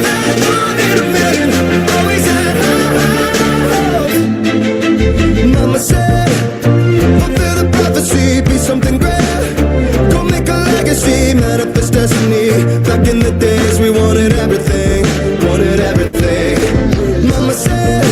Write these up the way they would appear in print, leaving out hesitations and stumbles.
that one in a million. Always had high hopes. Mama said, fulfill the prophecy, be something great. Go make a legacy, manifest destiny. Back in the days we wanted everything, wanted everything. Mama said,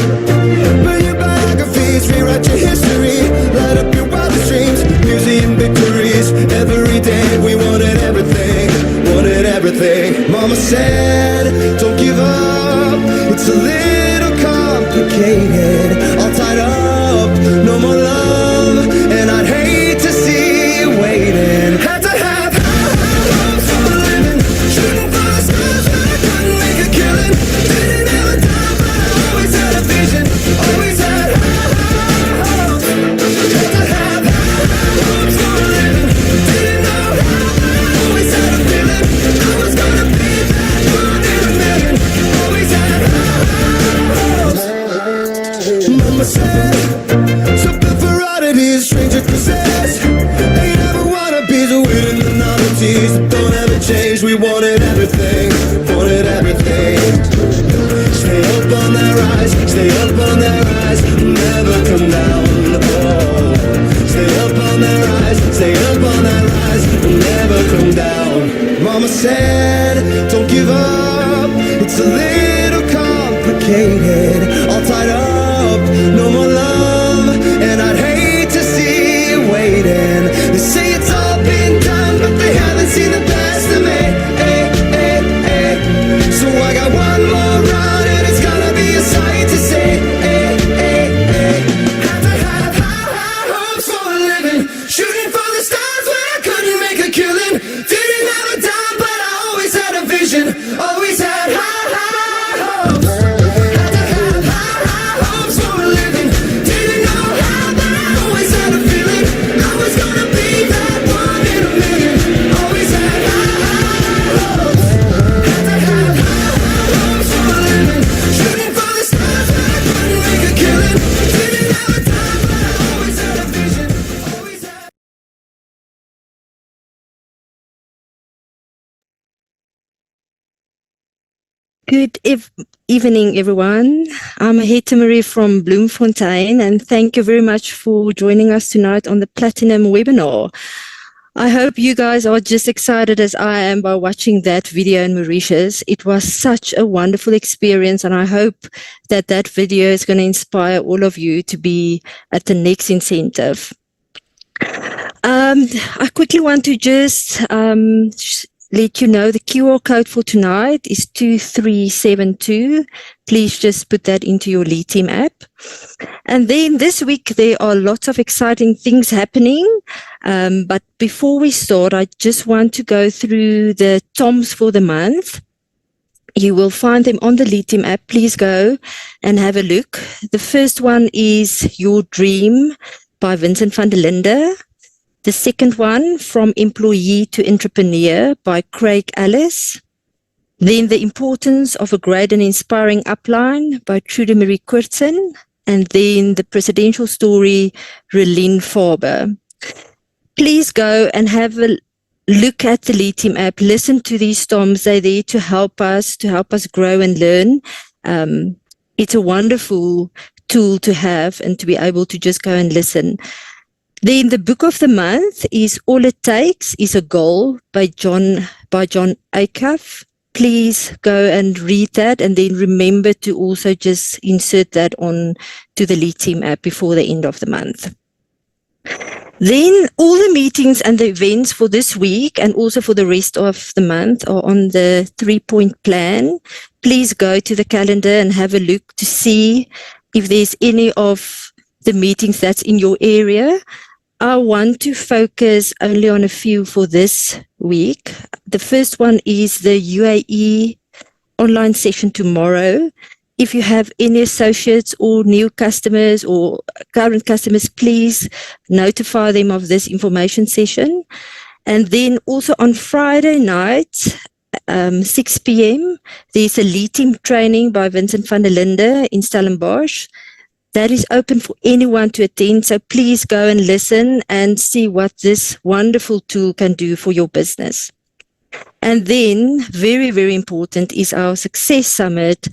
burn your biographies, rewrite your history, light up your wildest dreams, museum victories. Every day we wanted everything, wanted everything. Mama said, don't give up, it's a little complicated. All tied up, no more love, and I'd hate to see you waiting. Had to have high hopes for a living, shooting for the stars when I couldn't make a killing. Didn't have a time, but I always had a vision, always had high hopes. Had to have high hopes for a living, didn't know how, but I always had a feeling I was gonna be that one in a million. Always had high hopes. Mama said, so built for oddities, stranger possessed. Ain't ever wannabes, winning the novelties that don't ever change. We wanted everything, wanted everything. Stay up on that rise, stay up on that rise, never come down. Oh, stay up on that rise, stay up on that rise, never come down. Mama said, don't give up, it's a little complicated. All tied up, no more love, and I'd hate to see you waiting. They say it's all been done, but they haven't seen the best of me. Hey, hey, hey. So I got one more run, and it's gonna be a sight to see. Hey, hey, hey. Had to have high hopes for a living, shooting for the stars when I couldn't make a killing. Didn't have a dime, but I always had a vision, always had high hopes. Had to have high hopes for a living, didn't know how, but I always had a feeling I was gonna be that one in a million. Always had high hopes. Had to have high hopes for a living, shooting for the stars when I couldn't make a killing. Didn't have a time, but I always had a vision, always had. Good evening, everyone. I'm Quintin Marie from Bloemfontein, and thank you very much for joining us tonight on the Platinum webinar. I hope you guys are just excited as I am by watching that video in Mauritius. It was such a wonderful experience, and I hope that that video is going to inspire all of you to be at the next incentive. I quickly want to just let you know the QR code for tonight is 2372. Please just put that into your Lead Team app. And then this week, there are lots of exciting things happening. But before we start, I just want to go through the TOMs for the month. You will find them on the Lead Team app. Please go and have a look. The first one is Your Dream by Vincent van der Linde. The second one, From Employee to Entrepreneur by Craig Ellis. Then The Importance of a Great and Inspiring Upline by Trude Marie Quintin. And then The Presidential Story, Relin Faber. Please go and have a look at the Lead Team app. Listen to these TOMs. They're there to help us grow and learn. It's a wonderful tool to have and to be able to just go and listen. Then the book of the month is All It Takes is a Goal by John Acuff. Please go and read that, and then remember to also just insert that on to the Lead Team app before the end of the month. Then all the meetings and the events for this week and also for the rest of the month are on the 3-point plan. Please go to the calendar and have a look to see if there's any of the meetings that's in your area. I want to focus only on a few for this week. The first one is the UAE online session tomorrow. If you have any associates or new customers or current customers, please notify them of this information session. And then also on Friday night, 6 p.m., there's a Lead Team training by Vincent van der Linde in Stellenbosch. That is open for anyone to attend, so please go and listen and see what this wonderful tool can do for your business. And then, very, very important, is our Success Summit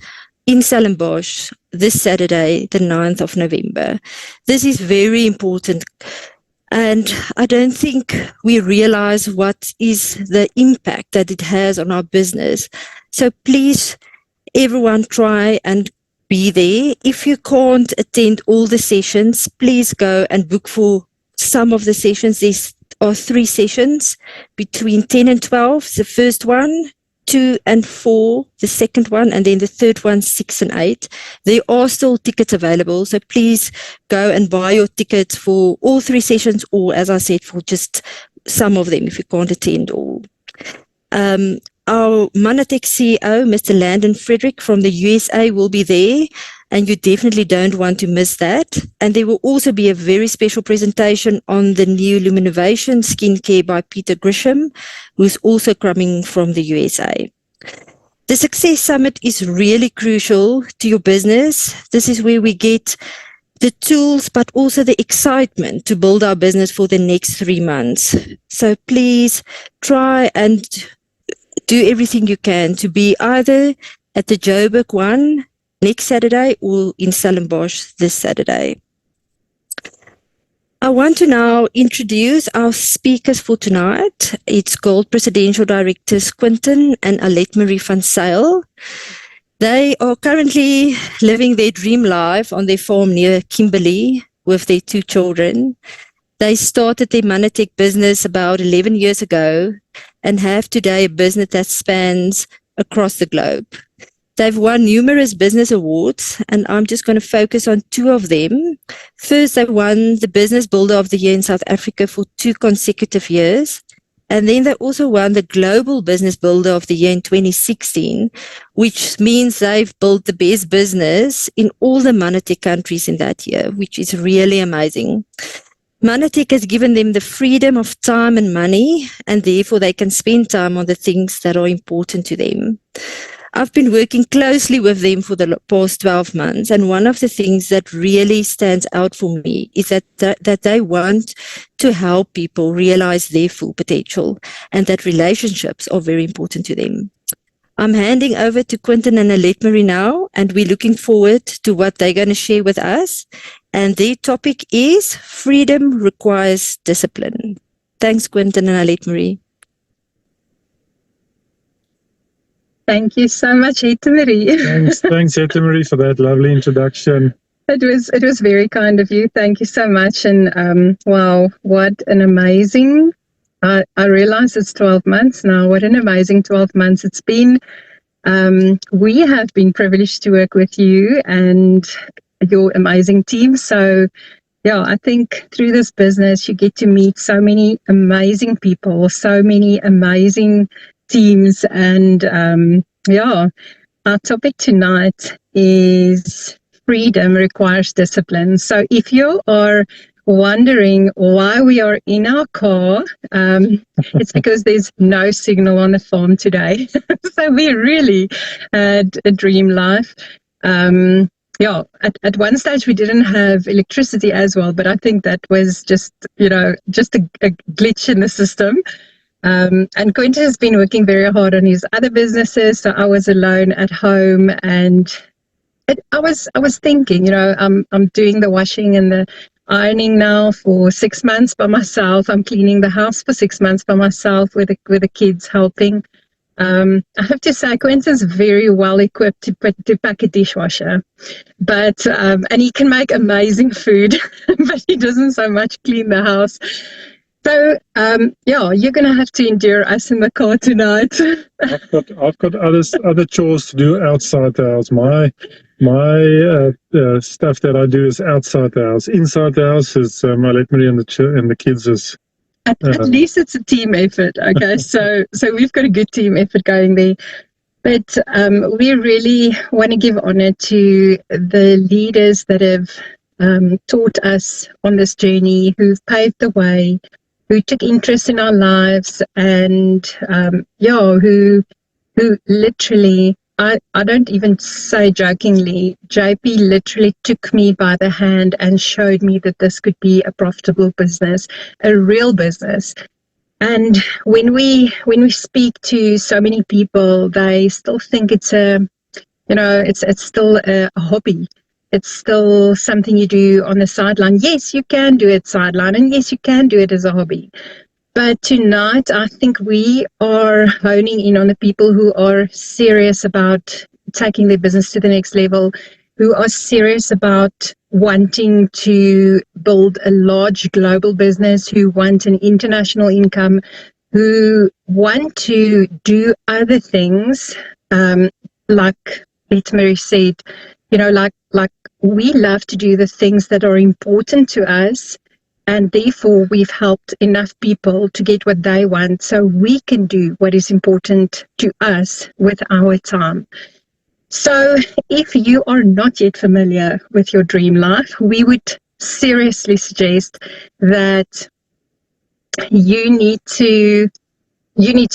in Stellenbosch this Saturday, the 9th of November. This is very important. And I don't think we realize what is the impact that it has on our business. So please, everyone, try and be there. If you can't attend all the sessions, please go and book for some of the sessions. There are 3 sessions between 10 and 12, the first one, 2 and 4, the second one, and then the third one, 6 and 8. There are still tickets available, so please go and buy your tickets for all 3 sessions, or as I said, for just some of them if you can't attend all. Our Manatech CEO, Mr. Landon Frederick from the USA, will be there, and you definitely don't want to miss that. And there will also be a very special presentation on the new Luminovation skincare by Peter Grisham, who's also coming from the USA. The Success Summit is really crucial to your business. This is where we get the tools, but also the excitement to build our business for the next 3 months. So please try and do everything you can to be either at the Joburg one next Saturday or in Stellenbosch this Saturday. I want to now introduce our speakers for tonight. It's Gold Presidential Directors Quintin and Alet-Marie van Zyl. They are currently living their dream life on their farm near Kimberley with their 2 children. They started their Manatech business about 11 years ago and have today a business that spans across the globe. They've won numerous business awards, and I'm just going to focus on 2 of them. First, they won the Business Builder of the Year in South Africa for 2 consecutive years. And then they also won the Global Business Builder of the Year in 2016, which means they've built the best business in all the Manatech countries in that year, which is really amazing. Manatech has given them the freedom of time and money, and therefore they can spend time on the things that are important to them. I've been working closely with them for the past 12 months, and one of the things that really stands out for me is that they want to help people realize their full potential, and that relationships are very important to them. I'm handing over to Quintin and Alet-Marie now, and we're looking forward to what they're going to share with us. And their topic is Freedom Requires Discipline. Thanks, Quintin and Alet-Marie. Thank you so much, Alet-Marie. Thanks, Alet-Marie, for that lovely introduction. It was very kind of you. Thank you so much. And wow, what an amazing, I realize it's 12 months now. What an amazing 12 months it's been. We have been privileged to work with you and your amazing team. So yeah, I think through this business, you get to meet so many amazing people, so many amazing teams. And yeah, our topic tonight is Freedom Requires Discipline. So if you are wondering why we are in our car, it's because there's no signal on the farm today. So we really had a dream life. Yeah, at one stage we didn't have electricity as well, but I think that was just a glitch in the system. And Quintin has been working very hard on his other businesses, so I was alone at home, and I was thinking, I'm doing the washing and the ironing now for 6 months by myself. I'm cleaning the house for 6 months by myself with the kids helping. I have to say, Quintin's very well equipped to pack a dishwasher, but and he can make amazing food, but he doesn't so much clean the house. So yeah, you're going to have to endure us in the car tonight. I've got other chores to do outside the house. My stuff that I do is outside the house. Inside the house is my Alet-Marie and the kids is. At least it's a team effort, okay? so we've got a good team effort going there. But we really want to give honor to the leaders that have taught us on this journey, who've paved the way, who took interest in our lives, and who literally, I don't even say jokingly, JP literally took me by the hand and showed me that this could be a profitable business, a real business. And when we speak to so many people, they still think it's it's still a hobby. It's still something you do on the sideline. Yes, you can do it sideline, and yes, you can do it as a hobby. But tonight, I think we are honing in on the people who are serious about taking their business to the next level, who are serious about wanting to build a large global business, who want an international income, who want to do other things, like Alet-Marie said, like we love to do the things that are important to us, and therefore we've helped enough people to get what they want so we can do what is important to us with our time. So if you are not yet familiar with your dream life, we would seriously suggest that you need to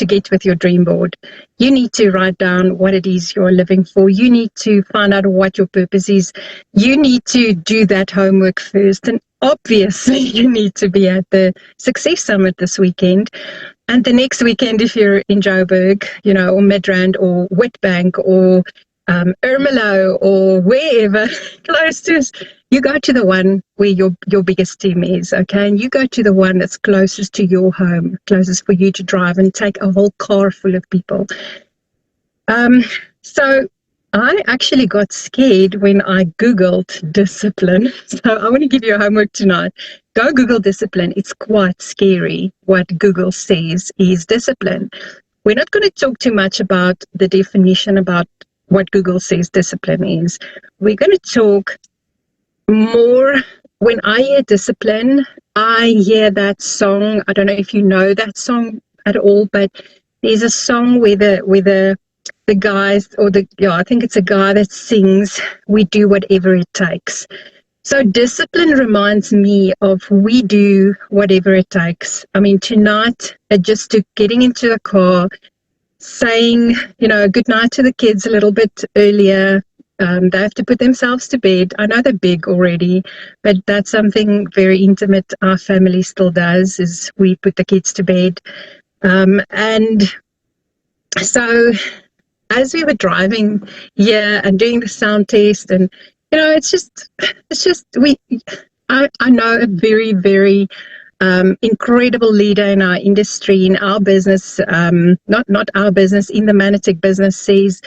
get with your dream board. You need to write down what it is you're living for. You need to find out what your purpose is. You need to do that homework first. And obviously, you need to be at the Success Summit this weekend. And the next weekend, if you're in Joburg, or Midrand or Witbank or Ermelo or wherever close to us, you go to the one where your biggest team is, okay? And you go to the one that's closest to your home, closest for you to drive and take a whole car full of people. So I actually got scared when I Googled discipline. So I want to give you a homework tonight. Go Google discipline. It's quite scary what Google says is discipline. We're not going to talk too much about the definition about what Google says discipline is. We're going to talk more. When I hear discipline, I hear that song. I don't know if you know that song at all, but there's a song where the guys, I think it's a guy that sings, "We do whatever it takes." So discipline reminds me of we do whatever it takes. I mean, tonight, just to getting into a car, saying, good night to the kids a little bit earlier. They have to put themselves to bed. I know they're big already, but that's something very intimate our family still does, is we put the kids to bed. And so as we were driving here and doing the sound test, and, I know a very, very incredible leader in our industry, in our business, not our business, in the Manatech business, says,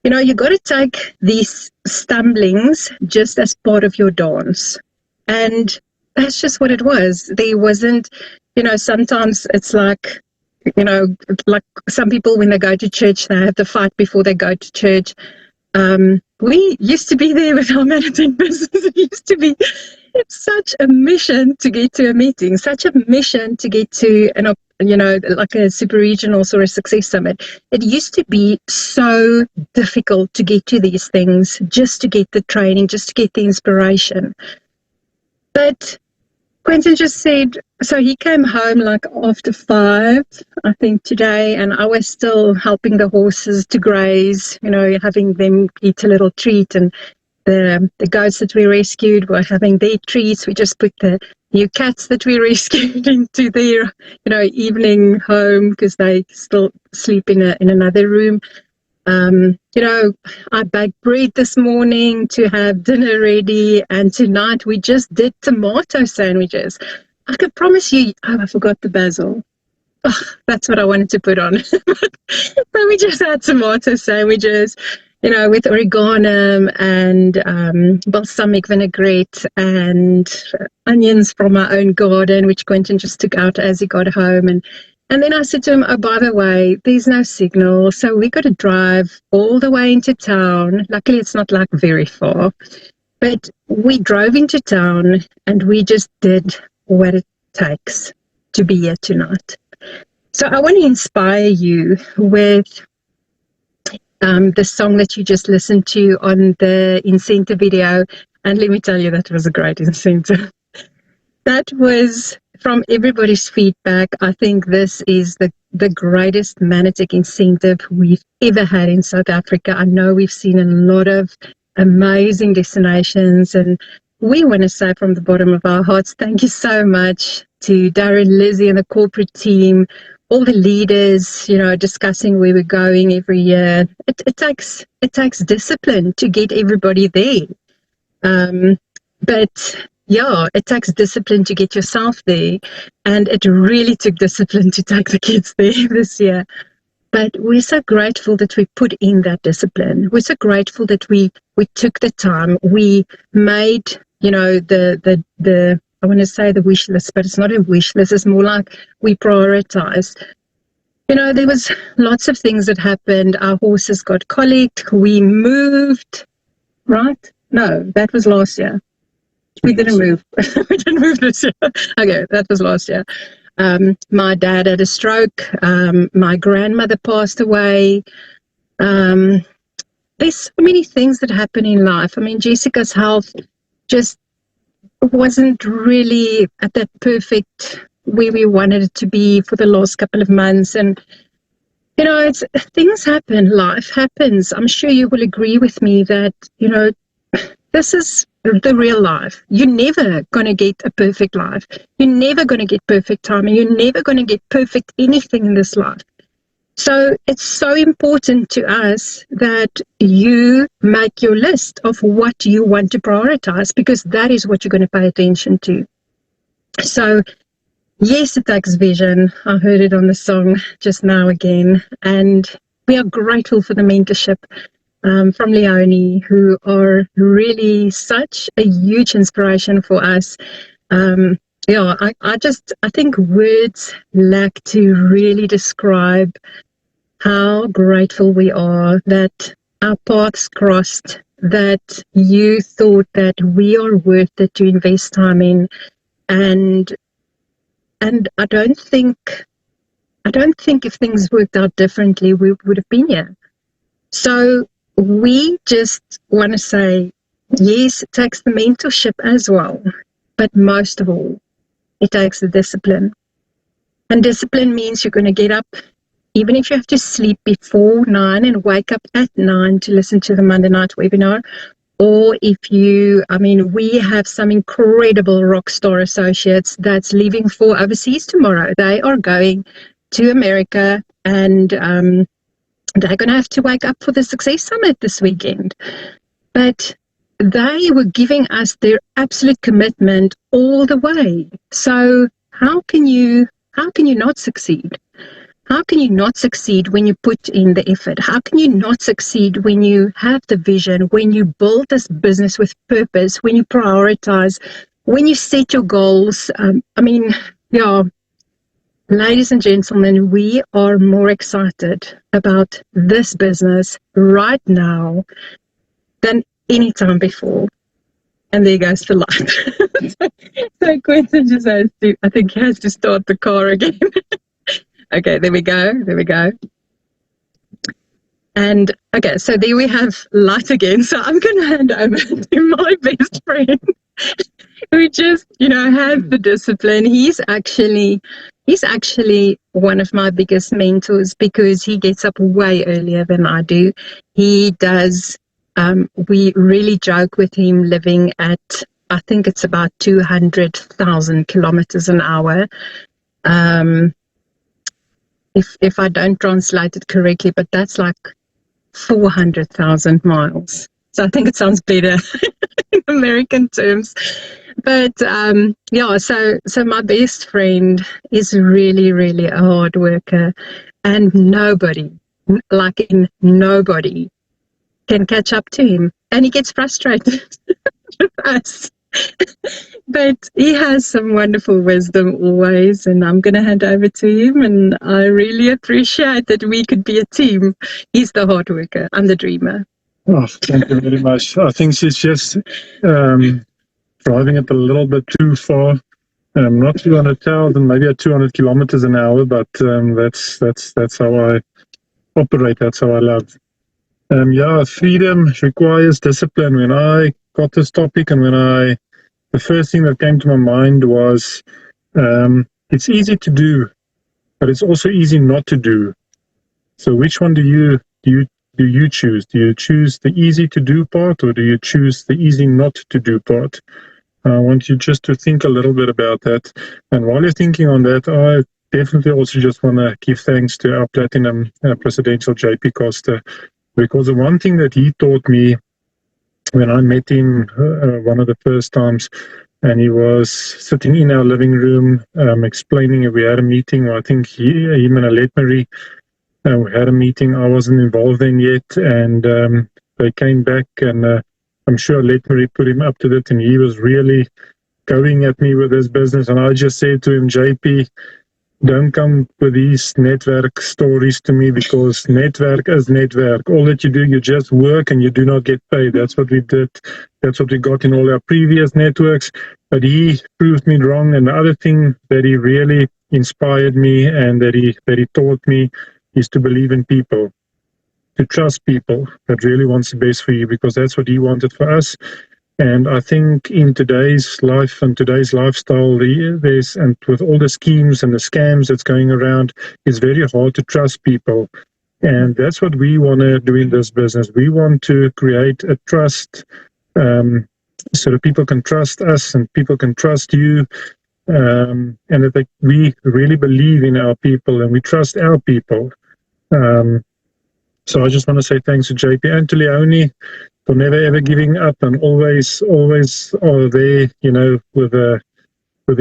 you got to take these stumblings just as part of your dance. And that's just what it was. There wasn't, sometimes it's like, like some people when they go to church, they have to fight before they go to church. We used to be there with our Manatech business. It used to be such a mission to get to a meeting, such a mission to get to like a super regionals or a Success Summit. It used to be so difficult to get to these things, just to get the training, just to get the inspiration. But Quintin just said, so he came home like after 5, I think, today, and I was still helping the horses to graze, having them eat a little treat, and the goats that we rescued were having their treats. We just put the new cats that we rescued into their, evening home because they still sleep in another room. I baked bread this morning to have dinner ready, and tonight we just did tomato sandwiches. I can promise you, I forgot the basil. Oh, that's what I wanted to put on. So we just had tomato sandwiches, with oregano and balsamic vinaigrette and onions from our own garden, which Quintin just took out as he got home. And then I said to him, oh, by the way, there's no signal, so we got to drive all the way into town. Luckily, it's not like very far. But we drove into town and we just did what it takes to be here tonight. So I want to inspire you with the song that you just listened to on the incentive video. And let me tell you, that was a great incentive. That was, from everybody's feedback, I think this is the greatest Manatech incentive we've ever had in South Africa. I know we've seen a lot of amazing destinations, and we want to say from the bottom of our hearts, thank you so much. to Darren, Lizzie, and the corporate team, all the leaders, discussing where we're going every year. It takes discipline to get everybody there. But yeah, it takes discipline to get yourself there. And it really took discipline to take the kids there this year. But we're so grateful that we put in that discipline. We're so grateful that we took the time. We made, the I want to say the wish list, but it's not a wish list. It's more like we prioritized. There was lots of things that happened. Our horses got colicked. We moved, right? No, that was last year. We didn't move. We didn't move this year. Okay, that was last year. My dad had a stroke. My grandmother passed away. There's so many things that happen in life. I mean, Jessica's health just wasn't really at that perfect where we wanted it to be for the last couple of months. And, things happen. Life happens. I'm sure you will agree with me that, this is the real life. You're never going to get a perfect life. You're never going to get perfect timing. You're never going to get perfect anything in this life. So it's so important to us that you make your list of what you want to prioritize, because that is what you're going to pay attention to. So yes, it takes vision. I heard it on the song just now again. And we are grateful for the mentorship from Leonie, who are really such a huge inspiration for us. I think words lack to really describe how grateful we are that our paths crossed, that you thought that we are worth it to invest time in. And I don't think if things worked out differently, we would have been here. So we just want to say, yes, it takes the mentorship as well, but most of all, it takes the discipline. And discipline means you're going to get up, even if you have to sleep before 9 and wake up at 9 to listen to the Monday night webinar. Or we have some incredible rock star associates that's leaving for overseas tomorrow. They are going to America, and they're going to have to wake up for the Success Summit this weekend. But they were giving us their absolute commitment all the way. So how can you not succeed? How can you not succeed when you put in the effort? How can you not succeed when you have the vision, when you build this business with purpose, when you prioritize, when you set your goals? Ladies and gentlemen, we are more excited about this business right now than any time before. And there goes the light. So Quintin just has to start the car again. Okay, there we go. And okay, so there we have light again. So I'm going to hand over to my best friend who just, has the discipline. He's actually one of my biggest mentors because he gets up way earlier than I do. He does, we really joke with him living at, I think it's about 200,000 kilometers an hour. If I don't translate it correctly, but that's like 400,000 miles. So I think it sounds better in American terms. But so my best friend is really, really a hard worker, and nobody can catch up to him. And he gets frustrated with us. But he has some wonderful wisdom always, and I'm going to hand over to him. And I really appreciate that we could be a team. He's the hard worker. I'm the dreamer. Oh, thank you very much. I think she's just driving it a little bit too far. Not 200,000, maybe at 200 kilometers an hour, but that's how I operate. That's how I love. Freedom requires discipline. When I got this topic, and the first thing that came to my mind was, it's easy to do, but it's also easy not to do. So which one do you choose? Do you choose the easy to do part, or do you choose the easy not to do part? I want you just to think a little bit about that. And while you're thinking on that, I definitely also just want to give thanks to our Platinum Presidential JP Costa, because the one thing that he taught me when I met him one of the first times, and he was sitting in our living room explaining, we had a meeting, I think him and Alet-Marie, we had a meeting, I wasn't involved in yet, and they came back, and I'm sure Alet-Marie put him up to that, and he was really going at me with his business, and I just said to him, JP, don't come with these network stories to me, because network is network. All that you do, you just work and you do not get paid. That's what we did. That's what we got in all our previous networks. But he proved me wrong. And the other thing that he really inspired me and that he taught me is to believe in people, to trust people that really wants the best for you, because that's what he wanted for us. And I think in today's life and today's lifestyle, there's, and with all the schemes and the scams that's going around, it's very hard to trust people. And that's what we want to do in this business. We want to create a trust so that people can trust us and people can trust you, and that we really believe in our people and we trust our people. So I just want to say thanks to JP and to Leonie for never ever giving up and always are there, with the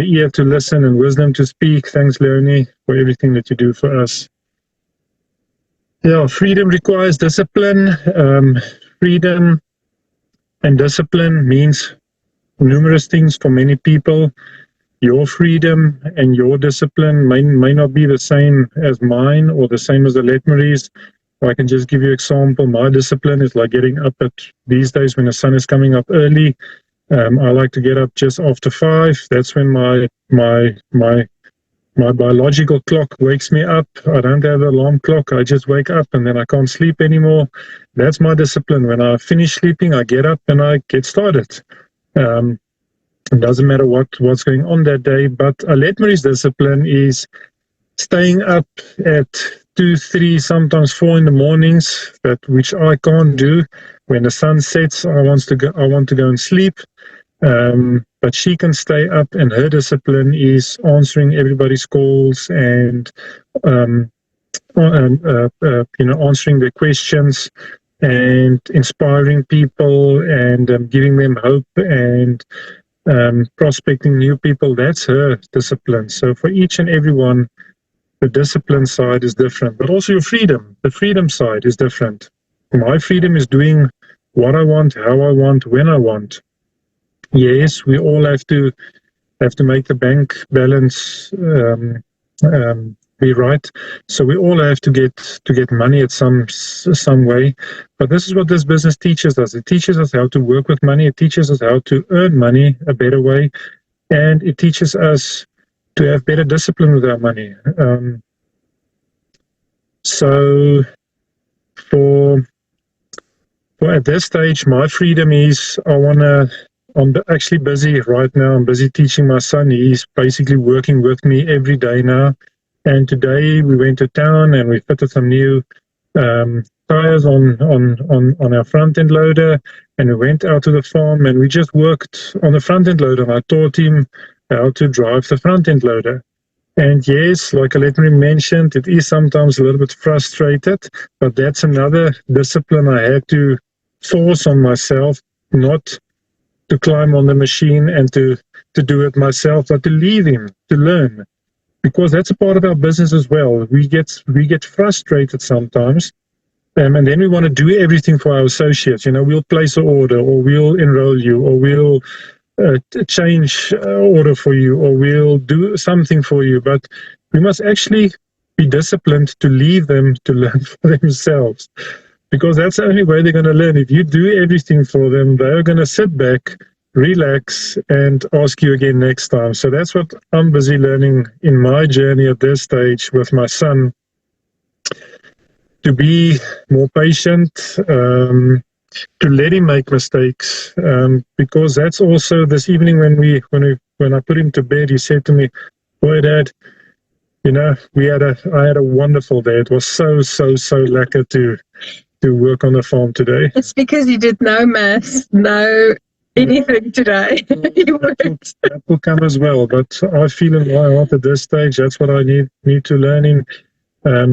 ear to listen and wisdom to speak. Thanks, Leonie, for everything that you do for us. Yeah, freedom requires discipline. Freedom and discipline means numerous things for many people. Your freedom and your discipline may not be the same as mine or the same as Alet-Marie's. I can just give you an example. My discipline is like getting up at these days when the sun is coming up early. I like to get up just after 5. That's when my biological clock wakes me up. I don't have an alarm clock. I just wake up and then I can't sleep anymore. That's my discipline. When I finish sleeping, I get up and I get started. It doesn't matter what's going on that day. But Alet-Marie's discipline is staying up at 2, 3, sometimes 4 in the mornings, which I can't do. When the sun sets, I want to go and sleep. But she can stay up, and her discipline is answering everybody's calls and answering their questions and inspiring people and giving them hope and prospecting new people. That's her discipline. So for each and every one, the discipline side is different, but also your freedom. The freedom side is different. My freedom is doing what I want, how I want, when I want. Yes, we all have to make the bank balance be right. So we all have to get money at some way. But this is what this business teaches us. It teaches us how to work with money. It teaches us how to earn money a better way, and it teaches us to have better discipline with our money. So for at this stage, my freedom is I'm actually busy right now. I'm busy teaching my son. He's basically working with me every day now. And today we went to town and we fitted some new tires on our front end loader, and we went out to the farm and we just worked on the front end loader, and I taught him how to drive the front end loader. And yes, like Alet-Marie mentioned, it is sometimes a little bit frustrated, but that's another discipline I had to force on myself, not to climb on the machine and to do it myself, but to leave him to learn, because that's a part of our business as well. We get frustrated sometimes, and then we want to do everything for our associates. We'll place an order, or we'll enroll you, or we'll change order for you, or we'll do something for you. But we must actually be disciplined to leave them to learn for themselves, because that's the only way they're going to learn. If you do everything for them, they're going to sit back, relax, and ask you again next time. So that's what I'm busy learning in my journey at this stage with my son, to be more patient, to let him make mistakes, because that's also this evening when I put him to bed, he said to me, "Boy, Dad, I had a wonderful day. It was so lekker to work on the farm today." It's because you did no maths, no anything today. He works. That will come as well. But I feel in my heart at this stage, that's what I need to learn in.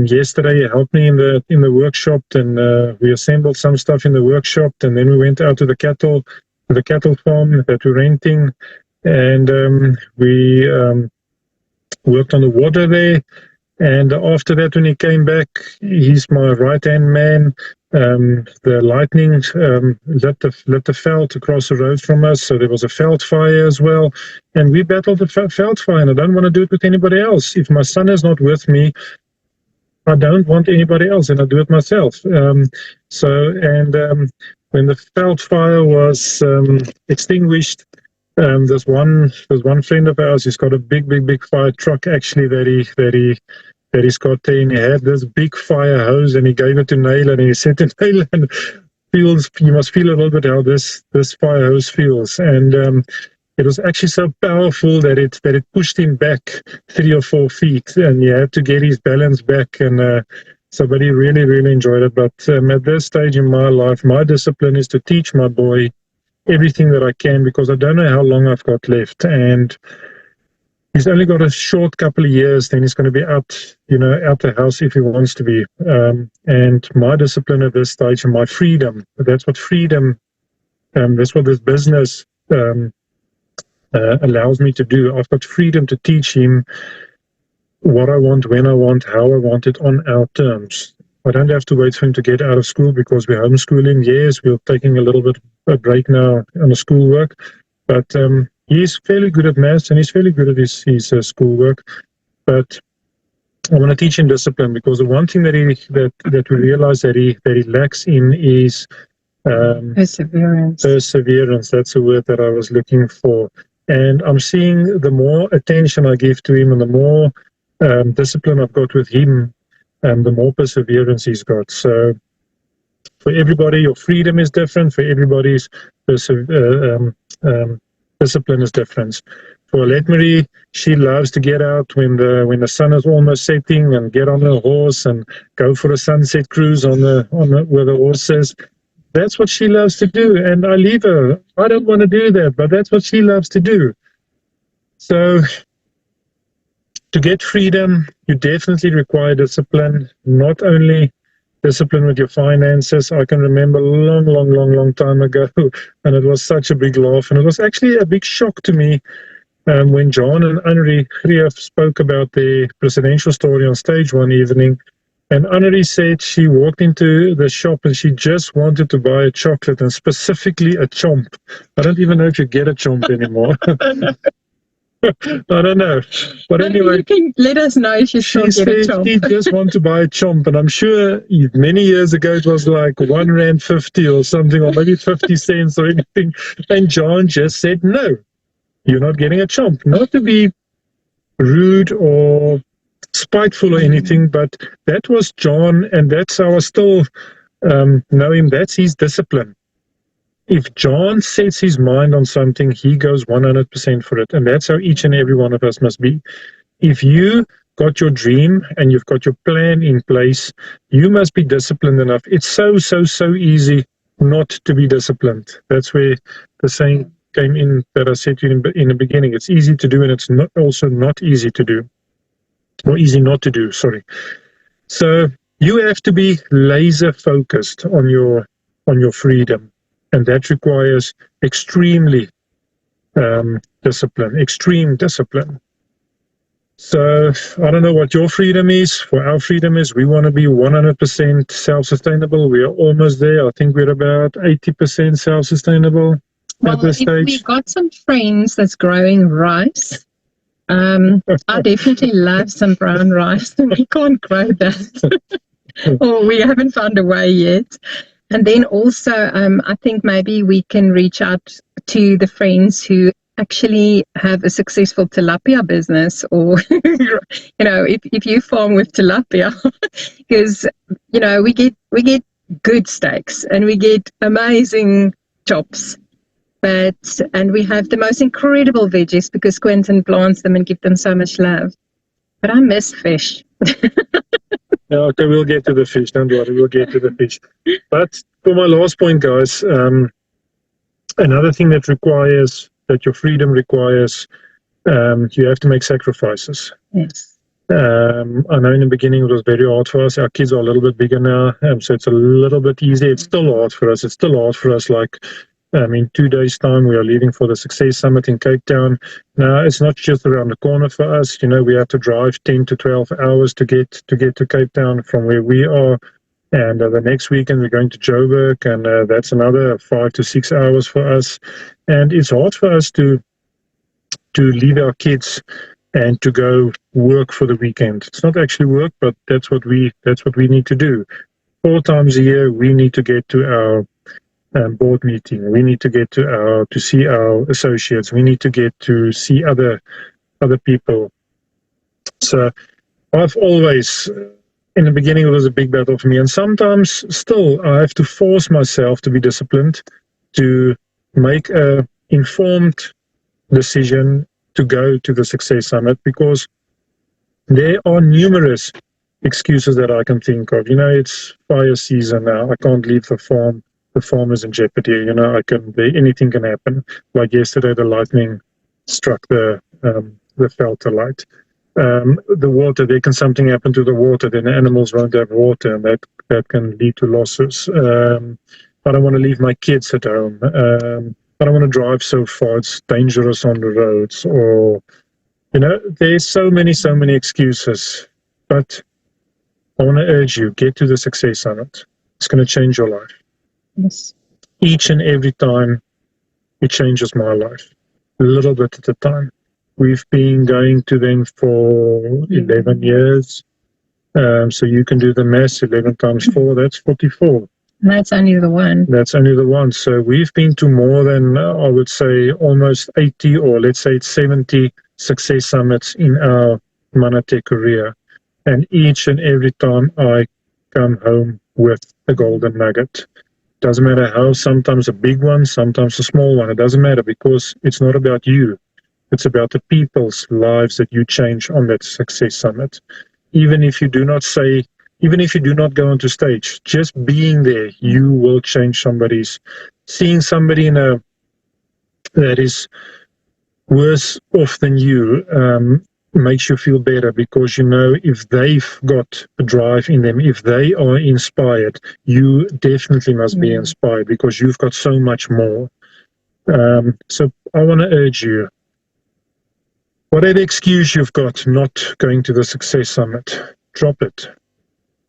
Yesterday, he helped me in the workshop, and we assembled some stuff in the workshop, and then we went out to the cattle farm that we're renting, and we worked on the water there. And after that, when he came back, he's my right-hand man. The lightning lit the veld across the road from us, so there was a veld fire as well. And we battled the veld fire, and I don't want to do it with anybody else. If my son is not with me, I don't want anybody else, and I do it myself. When the veld fire was extinguished, there's one friend of ours. He's got a big fire truck actually that he's got there, and he had this big fire hose, and he gave it to Nail, and he said to Nail, and you must feel a little bit how this fire hose feels, and it was actually so powerful that it pushed him back 3 or 4 feet, and he had to get his balance back, and but he really enjoyed it. But at this stage in my life, my discipline is to teach my boy everything that I can, because I don't know how long I've got left, and he's only got a short couple of years, then he's going to be out the house if he wants to be. And my discipline at this stage and my freedom, that's what this business allows me to do. I've got freedom to teach him what I want, when I want, how I want it on our terms. I don't have to wait for him to get out of school because we're homeschooling. Yes, we're taking a little bit of a break now on the schoolwork, but he's fairly good at maths and he's fairly good at his schoolwork. But I want to teach him discipline, because the one thing that we realize that he lacks in is Perseverance. Perseverance. That's the word that I was looking for. And I'm seeing the more attention I give to him and the more discipline I've got with him, the more perseverance he's got. So for everybody, your freedom is different. For everybody's discipline is different. For Alet-Marie, she loves to get out when the sun is almost setting and get on her horse and go for a sunset cruise on the where the horse is. That's what she loves to do, and I leave her. I don't want to do that, but that's what she loves to do. So to get freedom, you definitely require discipline, not only discipline with your finances. I can remember a long time ago, and it was such a big laugh, and it was actually a big shock to me when John and Annerie spoke about their presidential story on stage one evening. And Annerie said she walked into the shop and she just wanted to buy a chocolate, and specifically a chomp. I don't even know if you get a chomp anymore. I don't know. But anyway, you can let us know if you still get a chomp. She just wanted to buy a chomp, and I'm sure many years ago it was like R1.50 or something, or maybe 50 cents or anything. And John just said, no, you're not getting a chomp. Not to be rude or spiteful or anything, but that was John, and that's how I still know him. That's his discipline. If John sets his mind on something, he goes 100% for it, and that's how each and every one of us must be. If you got your dream and you've got your plan in place, you must be disciplined enough. It's so easy not to be disciplined. That's where the saying came in that I said to you in the beginning. It's easy to do, and it's also not easy to do. Or easy not to do, sorry. So you have to be laser focused on your freedom, and that requires extreme discipline. So I don't know what your freedom is. For our freedom is, we want to be 100% self-sustainable. We are almost there. I think we're about 80% self-sustainable at this stage. We've got some friends that's growing rice. I definitely love some brown rice. We can't grow that. Or we haven't found a way yet. And then also, I think maybe we can reach out to the friends who actually have a successful tilapia business, or, if you farm with tilapia, because, we get good steaks and we get amazing chops. And we have the most incredible veggies because Quintin plants them and gives them so much love. But I miss fish. Yeah, okay, we'll get to the fish. Don't worry, we'll get to the fish. But for my last point, guys, Another thing that your freedom requires, you have to make sacrifices. Yes. I know in the beginning it was very hard for us. Our kids are a little bit bigger now, so it's a little bit easier. It's still hard for us. It's still hard for us. Like, in 2 days' time, we are leaving for the Success Summit in Cape Town. Now, it's not just around the corner for us. We have to drive 10 to 12 hours to get to Cape Town from where we are. And the next weekend, we're going to Joburg, and that's another 5 to 6 hours for us. And it's hard for us to leave our kids and to go work for the weekend. It's not actually work, but that's what we need to do. 4 times a year, we need to get to our board meeting. We need to get to see our associates. We need to get to see other people. So I've always, in the beginning, it was a big battle for me, and sometimes still I have to force myself to be disciplined, to make a informed decision to go to the Success Summit, because there are numerous excuses that I can think of. It's fire season now. I can't leave the farm. The farm is in jeopardy. Anything can happen. Like yesterday, the lightning struck the filter light. The water, something happen to the water, then the animals won't have water, and that can lead to losses. I don't want to leave my kids at home. I don't want to drive so far. It's dangerous on the roads, or there's so many excuses. But I want to urge you, get to the Success Summit. It's going to change your life. Yes. Each and every time, it changes my life, a little bit at a time. We've been going to them for 11 years. So you can do the math, 11 times 4, that's 44. And that's only the one. That's only the one. So we've been to more than, I would say, almost 80, or let's say it's 70 Success Summits in our Manatee career. And each and every time I come home with a golden nugget. Doesn't matter how, sometimes a big one, sometimes a small one. It doesn't matter, because it's not about you. It's about the people's lives that you change on that Success Summit. Even if you do not go onto stage, just being there, you will change somebody's. Seeing somebody that is worse off than you makes you feel better, because if they've got a drive in them, if they are inspired, you definitely must be inspired, because you've got so much more. So I want to urge you, whatever excuse you've got not going to the Success Summit, drop it,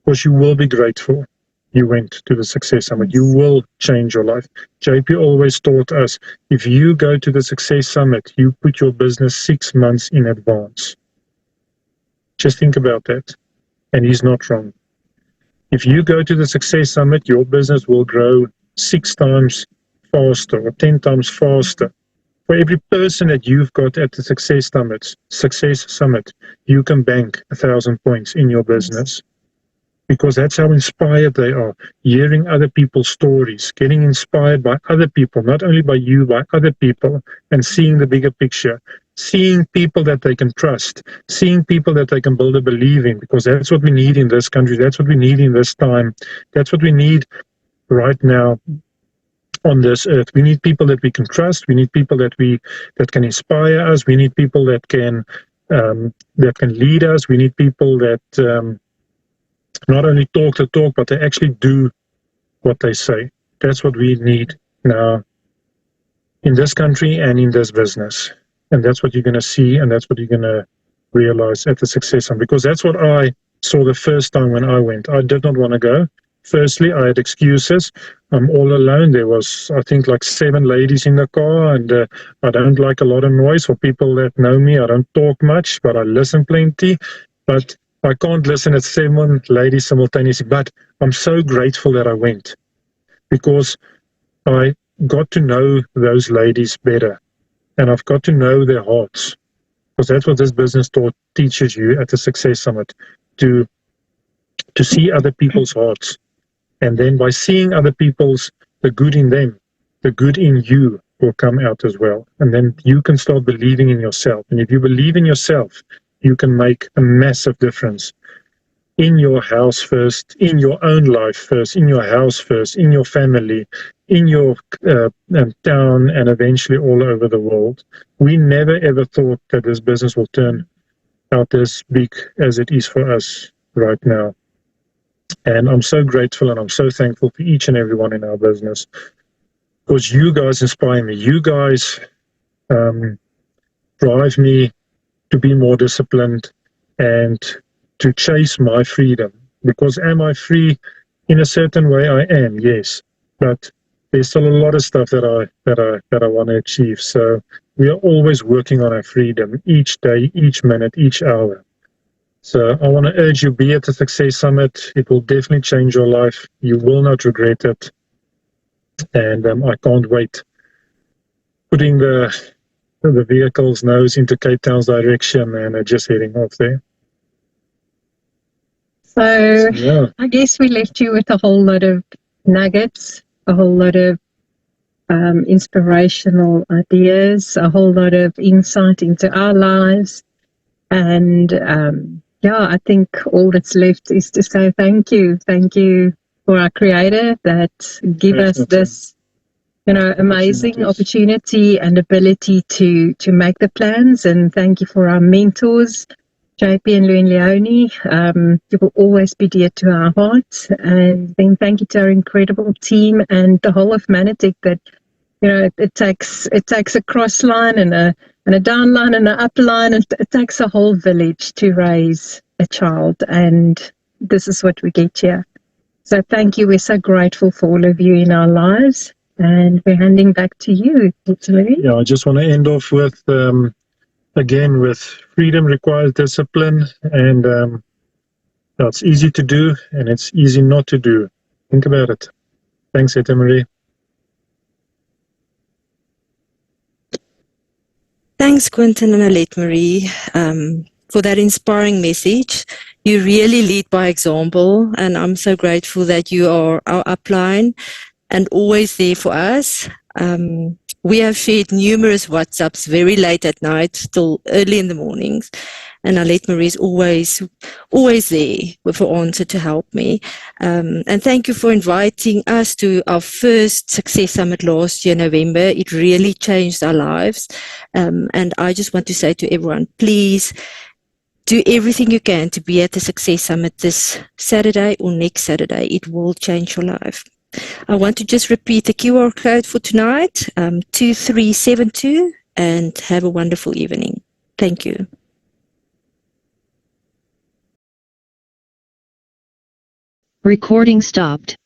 because you will be grateful you went to the Success Summit. You will change your life. JP always taught us, if you go to the Success Summit, you put your business 6 months in advance. Just think about that. And he's not wrong. If you go to the Success Summit, your business will grow 6 times faster or 10 times faster. For every person that you've got at the Success Summit, you can bank 1,000 points in your business. Because that's how inspired they are. Hearing other people's stories, getting inspired by other people, not only by you, by other people, and seeing the bigger picture. Seeing people that they can trust, seeing people that they can build a belief in, because that's what we need in this country. That's what we need in this time. That's what we need right now on this earth. We need people that we can trust. We need people that can inspire us. We need people that can lead us. We need people that not only talk the talk, but they actually do what they say. That's what we need now in this country and in this business. And that's what you're going to see, and that's what you're going to realize at the Success Summit. Because that's what I saw the first time when I went. I did not want to go. Firstly, I had excuses. I'm all alone. There was, I think, like 7 ladies in the car, and I don't like a lot of noise. For people that know me, I don't talk much, but I listen plenty. But I can't listen at 7 ladies simultaneously. But I'm so grateful that I went, because I got to know those ladies better, and I've got to know their hearts, because that's what this business teaches you at the Success Summit, to see other people's hearts. And then by seeing other people's, the good in them, the good in you will come out as well. And then you can start believing in yourself. And if you believe in yourself, you can make a massive difference in your house first, in your own life first, in your house first, in your family, in your town and eventually all over the world. We never ever thought that this business will turn out as big as it is for us right now. And I'm so grateful and I'm so thankful for each and everyone in our business, because you guys inspire me. You guys drive me to be more disciplined and to chase my freedom. Because am I free? In a certain way, I am, yes. But there's still a lot of stuff that I want to achieve. So we are always working on our freedom each day, each minute, each hour. So I want to urge you, be at the Success Summit. It will definitely change your life. You will not regret it. And I can't wait. Putting the vehicle's nose into Cape Town's direction and just heading off there. So Yeah. I guess we left you with a whole lot of nuggets, a whole lot of inspirational ideas, a whole lot of insight into our lives. And I think all that's left is to say thank you. Thank you for our creator that give us this, amazing opportunity and ability to make the plans. And thank you for our mentors, JP and Lou and Leonie. You will always be dear to our hearts. And then thank you to our incredible team and the whole of Manatech that, it takes a cross line and a down line and an up line, and it takes a whole village to raise a child. And this is what we get here. So thank you. We're so grateful for all of you in our lives. And we're handing back to you, Italy. Yeah, I just want to end off with, again, with freedom requires discipline, and it's easy to do and it's easy not to do. Think about it. Thanks, Alet-Marie. Thanks, Quintin and Alet-Marie, for that inspiring message. You really lead by example, and I'm so grateful that you are our upline and always there for us. We have shared numerous WhatsApps very late at night, still early in the mornings, and Alet-Marie is always there with an answer to help me. And thank you for inviting us to our first Success Summit last year, November. It really changed our lives. And I just want to say to everyone, please do everything you can to be at the Success Summit this Saturday or next Saturday. It will change your life. I want to just repeat the QR code for tonight, 2372, and have a wonderful evening. Thank you. Recording stopped.